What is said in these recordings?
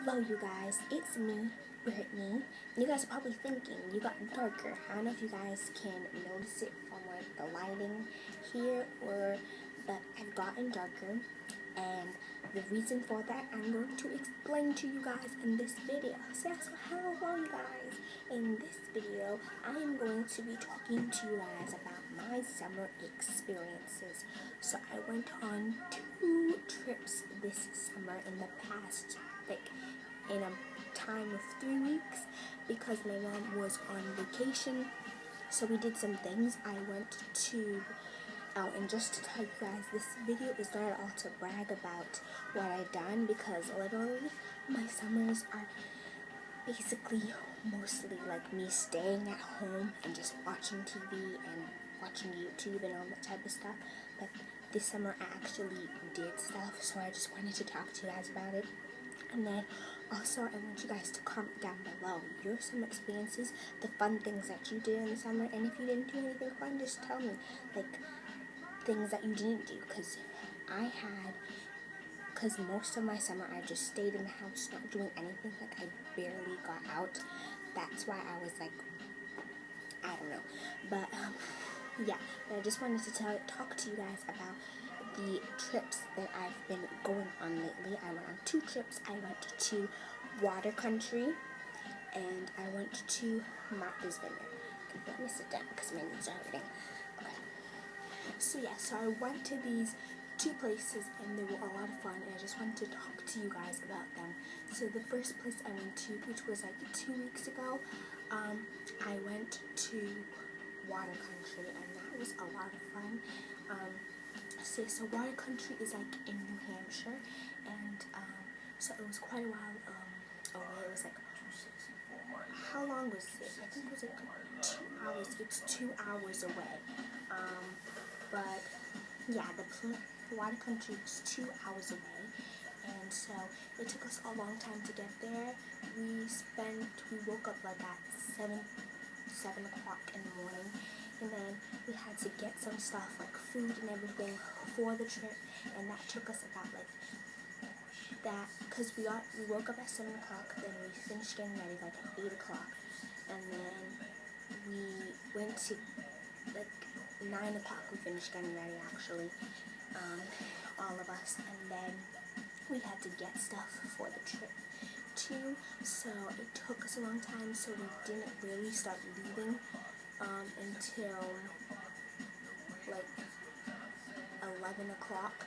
Hello you guys, it's me, Brittany. You guys are probably thinking you got darker. I don't know if you guys can notice it from like the lighting here but I've gotten darker, and the reason for that I'm going to explain to you guys in this video. So hello you guys. In this video I am going to be talking to you guys about my summer experiences. So I went on 2 trips this summer in the past, like in a time of 3 weeks, because my mom was on vacation. So we did some things. I went to and just to tell you guys, this video is not at all to brag about what I've done, because literally my summers are basically mostly like me staying at home and just watching TV and watching YouTube and all that type of stuff. But this summer I actually did stuff, so I just wanted to talk to you guys about it. And then also I want you guys to comment down below your summer experiences, the fun things that you did in the summer, and if you didn't do anything fun, just tell me, like, things that you didn't do, because most of my summer I just stayed in the house not doing anything. Like, I barely got out. That's why I was like, I don't know. But yeah, but I just wanted to talk to you guys about the trips that I've been going on lately. I went on 2 trips. I went to Water Country and I went to Martha's Vineyard. Okay, let me sit down because my knees are hurting. Okay. So yeah, so I went to these 2 places and they were a lot of fun, and I just wanted to talk to you guys about them. So the first place I went to, which was like 2 weeks ago, I went to Water Country, and that was a lot of fun. So Water Country is like in New Hampshire, and so it was quite a while away. It was like, how long was it? I think it was like 2 hours. It's 2 hours away. But yeah, the Water Country was 2 hours away, and so it took us a long time to get there. We woke up like at 7 o'clock in the morning, and then we had to get some stuff like food and everything for the trip, and that took us about like that, because we woke up at 7 o'clock, then we finished getting ready like at 8 o'clock, and then we went to like 9 o'clock we finished getting ready actually, all of us, and then we had to get stuff for the trip too, so it took us a long time, so we didn't really start leaving until like 11 o'clock,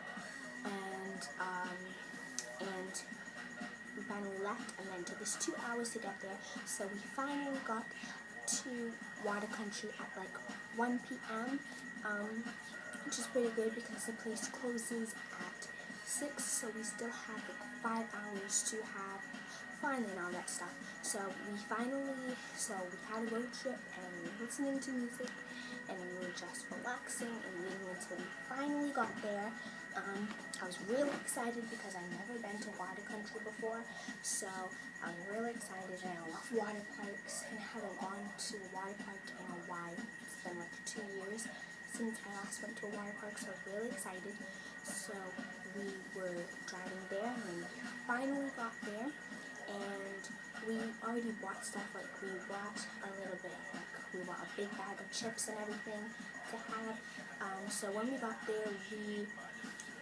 and we finally left, and then it took us 2 hours to get there, so we finally got to Water Country at like 1 p.m., which is pretty good because the place closes at 6, so we still have like 5 hours to have fun and all that stuff. So we had a road trip, and we were listening to music, and we were just relaxing and waiting until we finally got there. I was really excited because I've never been to Water Country before, so I'm really excited, and I love water parks, and I haven't gone to a water park in a while. It's been like 2 years since I last went to a water park, so I was really excited. So we were driving there, and we finally got there, and we already bought stuff. Like, we bought a little bit, like we bought a big bag of chips and everything to have. So when we got there,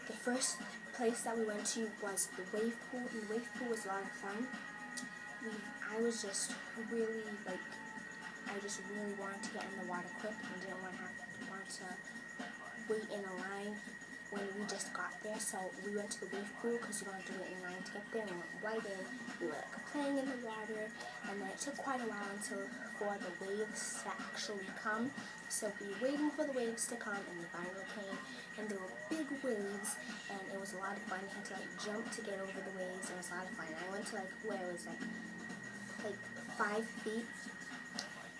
the first place that we went to was the wave pool, and the wave pool was a lot of fun. I just really wanted to get in the water quick and didn't want to wait in a line when we just got there. So we went to the wave pool because you don't have to wait in line to get there, and we went right in. We were like playing in the water, and then it took quite a while for the waves to actually come. So we were waiting for the waves to come, and they finally came, and there were big waves, and it was a lot of fun. You had to like jump to get over the waves, and it was a lot of fun. I went to like where it was like 5 feet,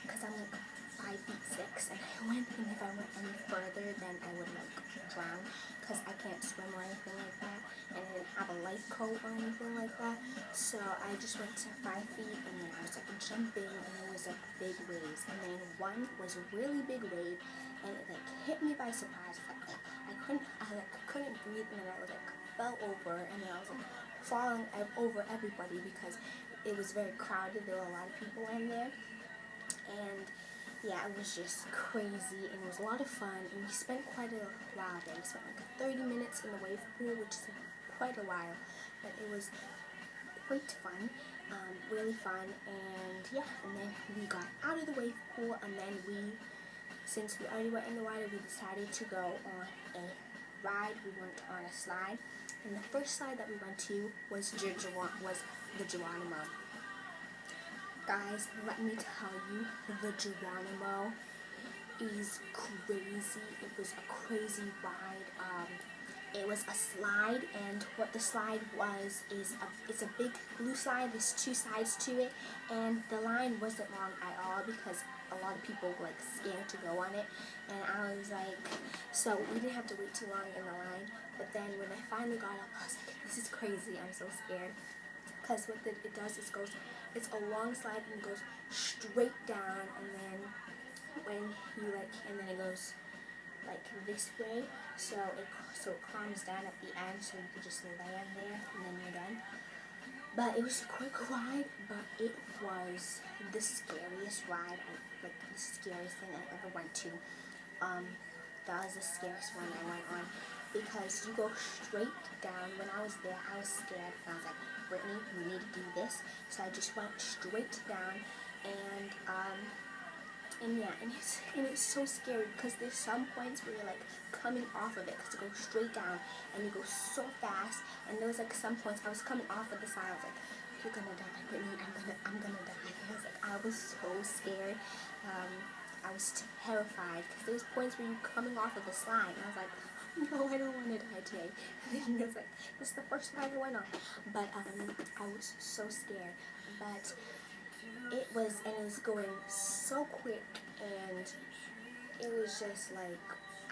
because I'm like 5'6", and I went, and if I went any further then I would like drown, because I can't swim or anything like that, and I didn't have a life coat or anything like that. So I just went to 5 feet, and then I was like jumping, and there was like big waves, and then one was a really big wave, and it like hit me by surprise. Like, I couldn't breathe, and then I was like fell over, and then I was like falling over everybody because it was very crowded. There were a lot of people in there, and yeah, it was just crazy, and it was a lot of fun, and we spent quite a while there. We spent like 30 minutes in the wave pool, which is quite a while, but it was quite fun, really fun, and yeah, and then we got out of the wave pool, and then since we already went in the water, we decided to go on a ride. We went on a slide, and the first slide that we went to was the Geronimo. Guys, let me tell you, the Geronimo is crazy. It was a crazy ride. It was a slide, and what the slide was is it's a big blue slide. There's two sides to it, and the line wasn't long at all because a lot of people were like scared to go on it, and I was like, so we didn't have to wait too long in the line. But then when I finally got up, I was like, this is crazy. I'm so scared because what it does is it's a long slide and it goes straight down, and then and then it goes like this way, so it calms down at the end, so you can just land there and then you're done. But it was a quick ride, but it was the scariest ride, like the scariest thing I ever went to. That was the scariest one I went on because you go straight down. When I was there, I was scared, and I was like, Brittany, you need to do this. So I just went straight down, and yeah, and it's so scary because there's some points where you're like coming off of it because it goes straight down and you go so fast, and there was like some points I was coming off of the side. I was like, you're gonna die, Brittany, I'm gonna die. I was so scared. I was terrified because there was points where you're coming off of the slide, and I was like, no, I don't want to die today. And it was like, this is the first ride I went on, but I was so scared. But it was going so quick, and it was just like,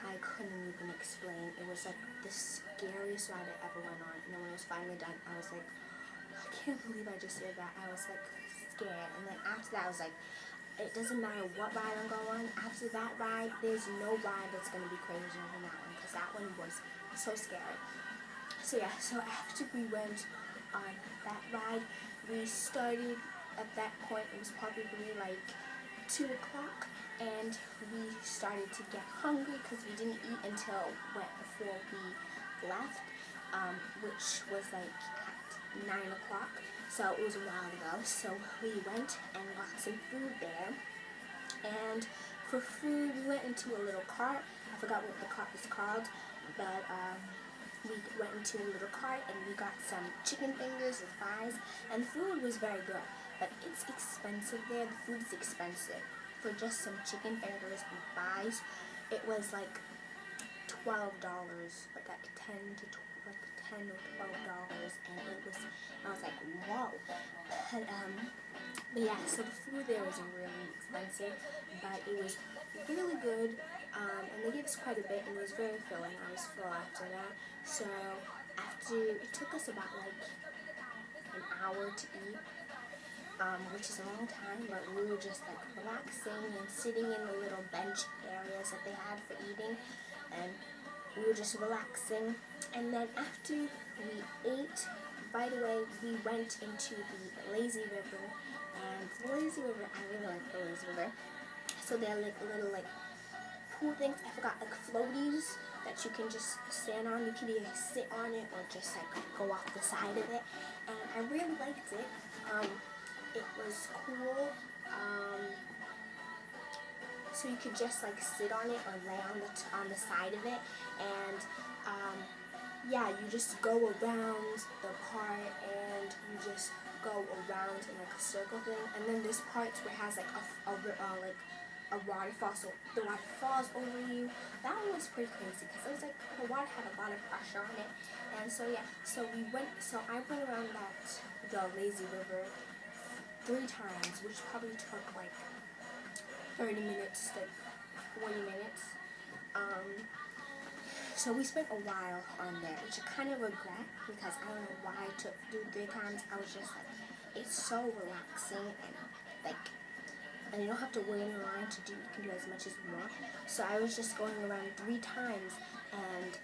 I couldn't even explain. It was like the scariest ride I ever went on, and then when it was finally done, I was like, I can't believe I just did that. I was like scared, and then after that I was like, it doesn't matter what ride I'm going on. After that ride, there's no ride that's going to be crazier than that one, because that one was so scary. So yeah, so after we went on that ride, we started, at that point, it was probably like 2 o'clock, and we started to get hungry because we didn't eat until before we left, which was like at 9 o'clock. So it was a while ago. So we went and got some food there, and for food we went into a little cart. I forgot what the cart was called, but we went into a little cart and we got some chicken fingers and fries, and the food was very good, but it's expensive there. The food is expensive. For just some chicken fingers and fries, it was like $12, like $10 or $12, and I was like, whoa. But yeah, so the food there was really expensive, but it was really good, and they gave us quite a bit, and it was very filling. I was full after that. So it took us about like an hour to eat, which is a long time, but we were just like relaxing and sitting in the little bench areas that they had for eating, and we were just relaxing. And then after we ate, right away we went into the lazy river, and the lazy river, I really like the lazy river. So they're like little like pool things, I forgot, like floaties that you can just stand on. You can either sit on it or just like go off the side of it, and I really liked it. It was cool. So you could just like sit on it or lay on the side of it, and yeah, you just go around the part, and you just go around in like a circle thing, and then there's parts where it has like a waterfall, so the water falls over you. That one was pretty crazy because it was like the water had a lot of pressure on it, and so yeah, so I went around the lazy river 3 times, which probably took like 30 minutes to 40 minutes. So we spent a while on there, which I kind of regret because I don't know why I took 3 times. I was just like, it's so relaxing, and you don't have to wait in line to do. You can do as much as you want. So I was just going around 3 times, and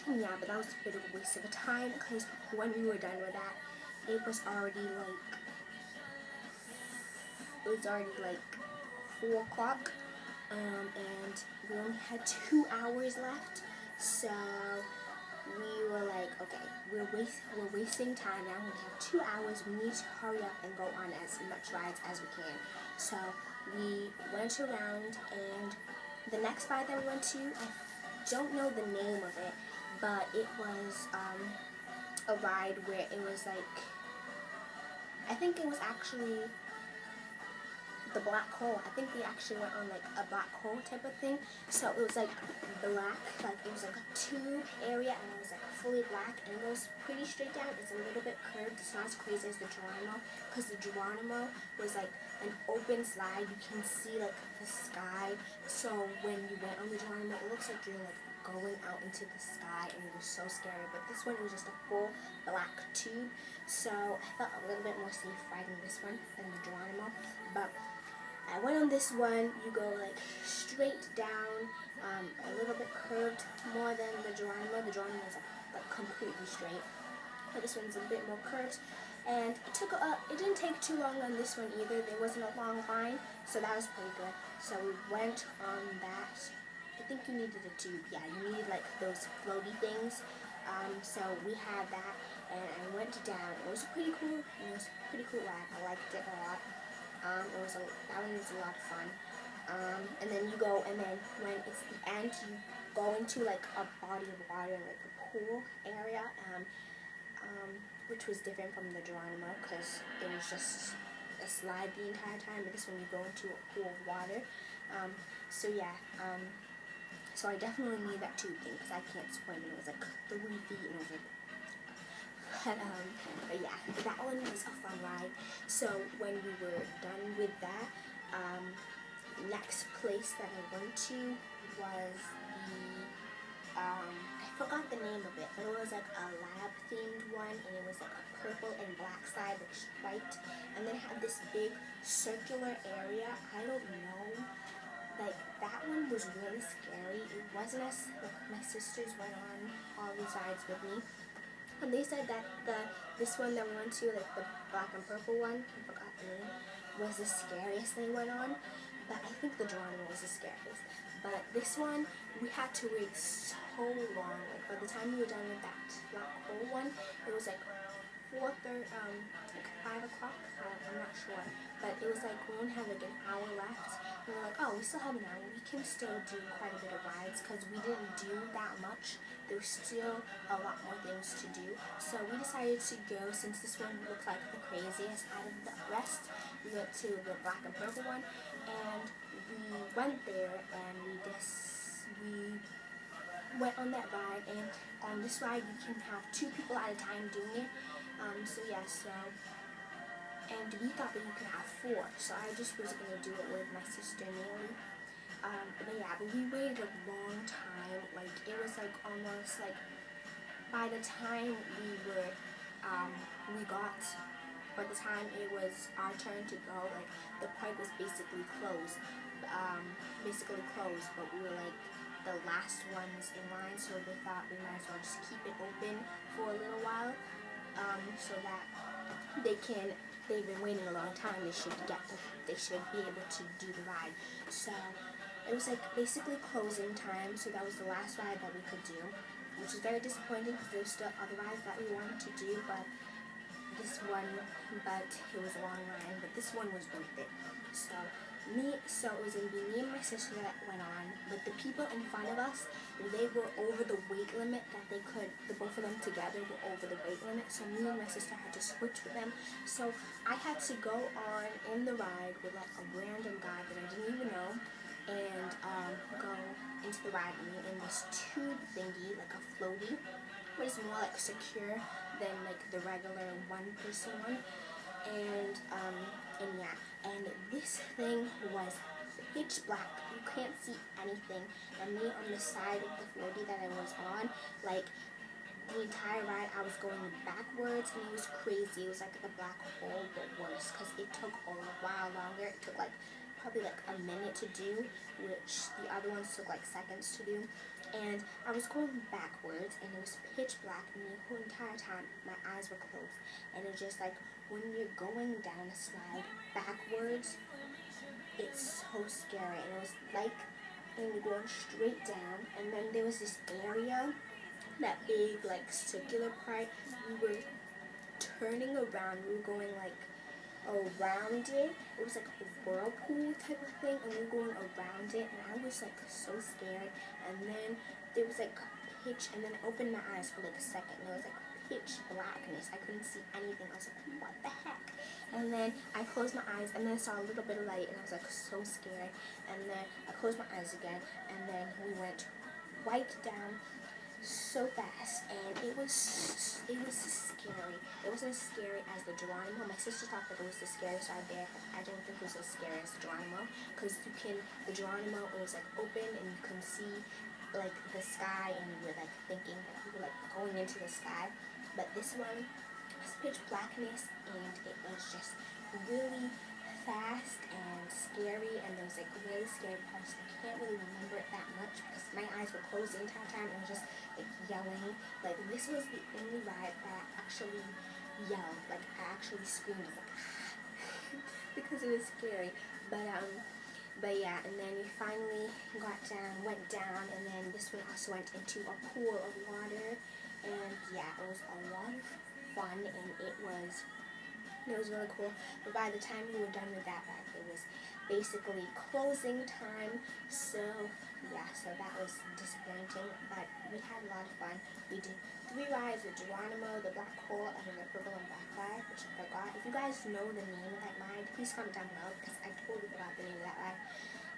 Yeah, but that was a bit of a waste of time because when we were done with that, it was already like 4 o'clock, and we only had 2 hours left. So we were like, okay, we're wasting time now. We have 2 hours. We need to hurry up and go on as much rides as we can. So we went around, and the next ride that we went to, I don't know the name of it, but it was a ride where it was like, I think it was actually the black hole. I think we actually went on like a black hole type of thing. So it was like black, like it was like a tube area, and it was like fully black, and it goes pretty straight down. It's a little bit curved. It's not as crazy as the Geronimo, because the Geronimo was like an open slide. You can see like the sky. So when you went on the Geronimo, it looks like you're like going out into the sky, and it was so scary. But this one was just a full black tube, so I felt a little bit more safe riding this one than the Geronimo. But I went on this one. You go like straight down, a little bit curved more than the Geronimo. The Geronimo is like completely straight, but this one's a bit more curved. And it didn't take too long on this one either. There wasn't a long line, so that was pretty good. So we went on that. I think you needed a tube. Yeah, you needed like those floaty things. So we had that, and I went down. It was pretty cool. It was a pretty cool ride. I liked it a lot. That one was a lot of fun. And then you go, and then when it's the end, you go into like a body of water, like a pool area, which was different from the Geronimo because it was just a slide the entire time. But this one, you go into a pool of water. So yeah. So I definitely need that tube thing because I can't swim, and it was like 3 feet, and it was like. But yeah, that one was a fun ride. So when we were done with that, next place that I went to was I forgot the name of it, but it was like a lab themed one, and it was like a purple and black side, like striped, and then it had this big circular area. I don't know. Like, that one was really scary. It wasn't as, like, my sisters went on all these rides with me, and they said that this one that we went to, like the black and purple one, I forgot the name, was the scariest they went on, but I think the Geronimo was the scariest. But this one, we had to wait so long. Like, by the time we were done with that black hole one, it was like 4:30, like 5 o'clock, I'm not sure, but it was like we only had like an hour left. We were like, oh, we still have an hour. We can still do quite a bit of rides because we didn't do that much. There's still a lot more things to do. So we decided to go, since this one looked like the craziest out of the rest. We went to the black and purple one, and we went there, and we went on that ride. And on this ride, you can have 2 people at a time doing it. And we thought that you could have 4, so I just was going to do it with my sister Neely. But we waited a long time. Like, it was like almost like, by the time by the time it was our turn to go, like, the park was basically closed, but we were like the last ones in line, so they thought we might as well just keep it open for a little while, so that they've been waiting a long time, they should be able to do the ride. So it was like basically closing time, so that was the last ride that we could do, which is very disappointing because there were still other rides that we wanted to do, but it was a long line, but this one was worth it. So it was going to be me and my sister that went on, but the people in front of us, they were over the weight limit that they could, the both of them together were over the weight limit, so me and my sister had to switch with them. So I had to go on in the ride with like a random guy that I didn't even know, and go into the ride with me in this tube thingy, like a floaty, but it's more like secure than like the regular one-person one. And this thing was pitch black. You can't see anything. And me on the side of the floaty that I was on, like the entire ride, I was going backwards, and it was crazy. It was like the black hole, but worse, because it took a while longer. It took like probably like a minute to do, which the other ones took like seconds to do. and I was going backwards, and it was pitch black, and the whole entire time my eyes were closed, and it was just like, when you're going down a slide backwards, it's so scary, and it was like, and you're going straight down, and then there was this area, that big, like, circular part, we were turning around, we were going, like, around it. It was like a whirlpool type of thing, and we were going around it, and I was like so scared. And then there was like pitch, and then I opened my eyes for like a second, and it was like pitch blackness. I couldn't see anything. I was like, what the heck? And then I closed my eyes, and then I saw a little bit of light, and I was like so scared. And then I closed my eyes again, and then we went right down so fast, and it was scary. It wasn't as scary as the Geronimo. My sister thought that it was the scariest out there. I don't think it was as scary as the Geronimo, because the Geronimo, it was like open, and you can see like the sky, and you were like thinking that you were like going into the sky. But this one was pitch blackness, and it was just really fast and scary, and there was like really scary parts. I can't really remember it that much because my eyes were closed the entire time, and I was just like yelling. Like, this was the only ride that I actually yelled. Like, I actually screamed like because it was scary. But yeah, and then we finally went down, and then this one also went into a pool of water, and yeah, it was a lot of fun, and it was really cool. But by the time we were done with that ride, it was basically closing time. So yeah, so that was disappointing, but we had a lot of fun. We did 3 rides with Geronimo, the Black Hole, and then the Purple and Black ride, which I forgot. If you guys know the name of that ride, please comment down below, because I totally forgot the name of that ride.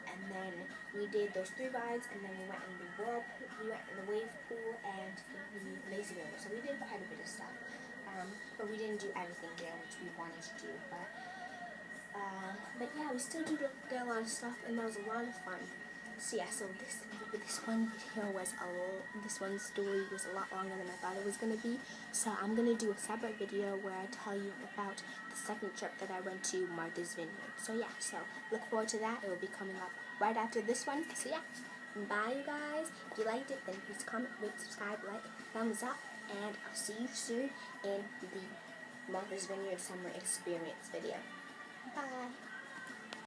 And then we did those 3 rides, and then we went in the whirlpool, we went in the wave pool, and the lazy river. So we did quite a bit of stuff. But we didn't do everything there, which we wanted to do. But yeah, we still did a lot of stuff, and that was a lot of fun. So yeah, so this one video was this one story was a lot longer than I thought it was gonna be. So I'm gonna do a separate video where I tell you about the second trip that I went to Martha's Vineyard. So yeah, so look forward to that. It will be coming up right after this one. So yeah, bye you guys. If you liked it, then please comment, rate, subscribe, like, thumbs up, and I'll see you soon in the Martha's Vineyard Summer Experience video. Bye.